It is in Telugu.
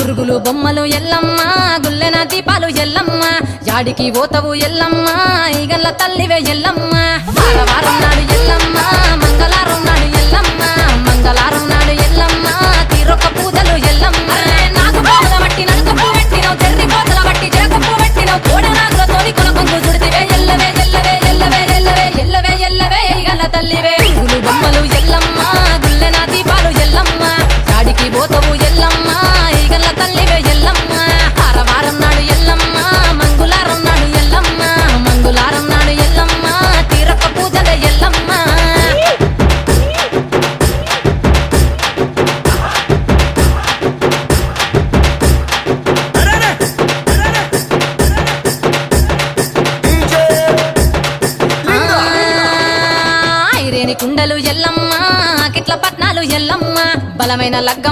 గురుగులు బొమ్మలు ఎల్లమ్మ గుల్లెన దీపాలు ఎల్లమ్మ యాడికి పోతవు ఎల్లమ్మ ఈగల్ల తల్లివే ఎల్లమ్మ వారం నాడు ఎల్లమ్మ మంగళారం నాడు ఎల్లమ్మ మంగళారం నాడు ఎల్లమ్మ తీరొక్క పూజలు ఎల్లమ్మ నాకు పూల బట్టి నలుకప్పు పెట్టినవు చెర్రి పోతల బట్టి జరకప్పు పెట్టినవు కోడ నాగులతోని కొనకొంగు చుడితివే ఎల్లవే ఎల్లవే ఎల్లవే ఎల్లవే ఎల్లవే ఎల్లవే ఈగల్ల తల్లివే గురుగులు బొమ్మలు ఎల్లమ్మ గుల్లెన దీపాలు ఎల్లమ్మ యాడికి పోతవు ఎల్లమ్మ ఈగల్ల తల్లివే ఎల్లమ్మ వారం నాడు ఎల్లమ్మ మంగళారం నాడు ఎల్లమ్మ మంగళారం నాడు ఎల్లమ్మ తీరొక్క పూజలే ఎల్లమ్మ ఐరేని కుండలు ఎల్లమ్మ కిట్ల పట్నాలు ఎల్లమ్మ బలమైన లగ్గం